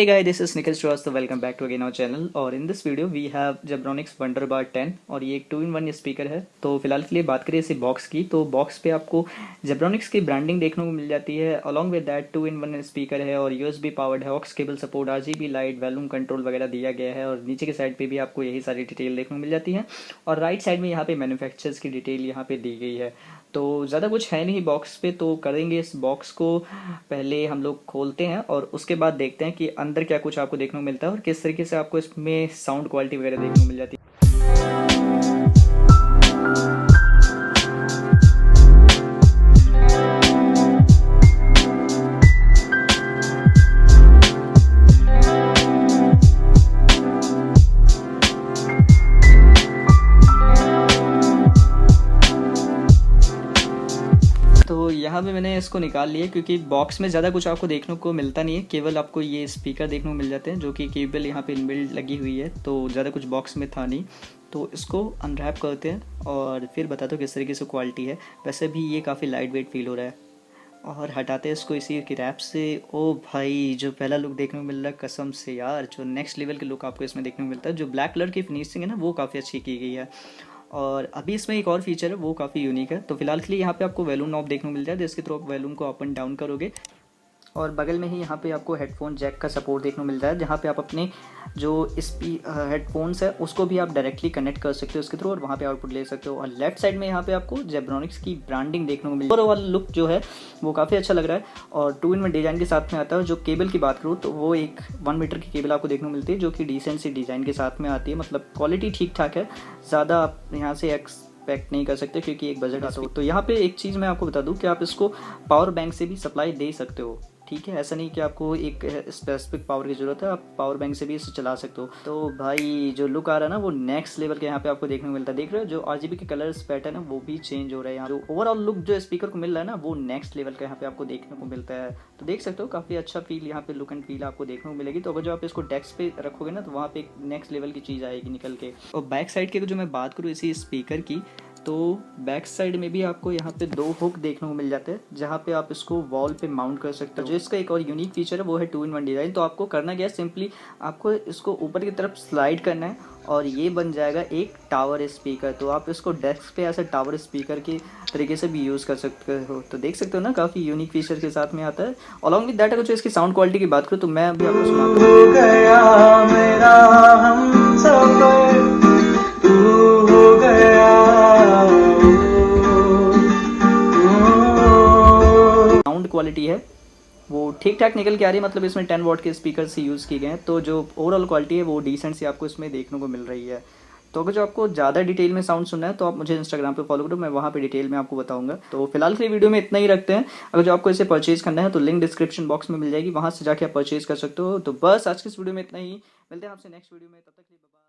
Hey guys, this is Nikhil Srivastava. Welcome back to again our channel. और in this video we have Zebronics Wonderbar 10 और ये एक 2-in-1 speaker है। तो फिलहाल के लिए बात करें इसी बॉक्स की, तो बॉक्स पे आपको Zebronics की ब्रांडिंग देखने को मिल जाती है। Along with that 2-in-1 speaker है और USB पावर्ड है, aux cable support, RGB light, volume control वगैरह दिया गया है। और नीचे के साइड पे भी आपको यही सारी डिटेल देखने को मिल जाती है। और राइट साइड में यहाँ पे मैन्युफैक्चरर्स की डिटेल यहाँ पे दी गई है। तो ज़्यादा कुछ है नहीं बॉक्स पे, तो करेंगे इस बॉक्स को पहले हम लोग खोलते हैं और उसके बाद देखते हैं कि अंदर क्या कुछ आपको देखने को मिलता है और किस तरीके से आपको इसमें साउंड क्वालिटी वगैरह देखने को मिल जाती है। तो यहाँ पे मैंने इसको निकाल लिया क्योंकि बॉक्स में ज़्यादा कुछ आपको देखने को मिलता नहीं है, केवल आपको ये स्पीकर देखने को मिल जाते हैं जो कि केबल यहाँ पे इनबिल्ट लगी हुई है। तो ज़्यादा कुछ बॉक्स में था नहीं, तो इसको अनरैप करते हैं और फिर बताते हो किस तरीके से क्वालिटी है। वैसे भी ये काफ़ी लाइट वेट फील हो रहा है और हटाते हैं इसको इसी की रैप से। ओ भाई, जो पहला लुक देखने को मिल रहा है कसम से यार, जो नेक्स्ट लेवल के लुक आपको इसमें देखने को मिलता है। जो ब्लैक कलर की फिनिशिंग है ना, वो काफ़ी अच्छी की गई है। और अभी इसमें एक और फीचर है, वो काफ़ी यूनिक है। तो फिलहाल के लिए यहाँ पे आपको वॉल्यूम नॉब देखने को मिल जाए, जिसके थ्रू आप वॉल्यूम को अप एंड डाउन करोगे। और बगल में ही यहाँ पे आपको हेडफोन जैक का सपोर्ट देखने को मिलता है, जहाँ पे आप अपने जो हेडफोन्स है उसको भी आप डायरेक्टली कनेक्ट कर सकते हो उसके थ्रू और वहाँ पे आउटपुट ले सकते हो। और लेफ्ट साइड में यहाँ पे आपको जेब्रॉनिक्स की ब्रांडिंग देखने को मिलती है। ओवरऑल लुक जो है वो काफ़ी अच्छा लग रहा है और 2-in-1 डिज़ाइन के साथ में आता है। जो केबल की बात करूँ तो वो एक 1 मीटर की केबल आपको देखने को मिलती है, जो कि डिसेंट सी डिज़ाइन के साथ में आती है। मतलब क्वालिटी ठीक ठाक है, ज़्यादा आप यहाँ से एक्सपेक्ट नहीं कर सकते क्योंकि एक बजट आता हो। तो यहाँ पे एक चीज़ मैं आपको बता दूँ कि आप इसको पावर बैंक से भी सप्लाई दे सकते हो। ठीक है, ऐसा नहीं कि आपको एक स्पेसिफिक पावर की ज़रूरत है, आप पावर बैंक से भी इसे चला सकते हो। तो भाई जो लुक आ रहा है ना, वो नेक्स्ट लेवल के यहाँ पे आपको देखने को मिलता है। देख रहे हो जो RGB के कलर्स पैटर्न है वो भी चेंज हो रहा है। यहाँ जो ओवरऑल लुक जो स्पीकर को मिल रहा है ना, वो नेक्स्ट लेवल का यहाँ पे आपको देखने को मिलता है। तो देख सकते हो काफ़ी अच्छा फील यहाँ पे लुक एंड फील आपको देखने को मिलेगी। तो अगर जो आप इसको डेस्क पे रखोगे ना, तो वहाँ पे एक नेक्स्ट लेवल की चीज़ आएगी निकल के। और बैक साइड की जो मैं बात करूँ इसी स्पीकर की, तो बैक साइड में भी आपको यहाँ पे 2 हुक देखने को मिल जाते हैं, जहाँ पे आप इसको वॉल पे माउंट कर सकते हो। जो इसका एक और यूनिक फीचर है वो है 2-in-1 डिज़ाइन। तो आपको करना क्या है, सिंपली आपको इसको ऊपर की तरफ स्लाइड करना है और ये बन जाएगा एक टावर स्पीकर। तो आप इसको डेस्क पे ऐसे टावर स्पीकर के तरीके से भी यूज़ कर सकते हो। तो देख सकते हो ना, काफ़ी यूनिक फीचर के साथ में आता है। अलॉन्ग विद दैट अगर जो इसकी साउंड क्वालिटी की बात करूँ तो मैं अभी आपको सुनाता हूँ। क्वालिटी है वो ठीक ठाक निकल के आ रही है, मतलब इसमें 10 वॉट के स्पीकर से यूज़ किए गए हैं। तो जो ओवरऑल क्वालिटी है वो डिसेंट सी आपको इसमें देखने को मिल रही है। तो अगर जो आपको ज़्यादा डिटेल में साउंड सुनना है तो आप मुझे इंस्टाग्राम पे फॉलो करो, मैं वहाँ पे डिटेल में आपको बताऊंगा। तो फिलहाल के लिए वीडियो में इतना ही रखते हैं। अगर जो आपको इसे परचेज करना है तो लिंक डिस्क्रिप्शन बॉक्स में मिल जाएगी, वहाँ से जाके आप परचेज कर सकते हो। तो बस आज की इस वीडियो में इतना ही, मिलते हैं आपसे नेक्स्ट वीडियो में, तब तक के लिए बाय।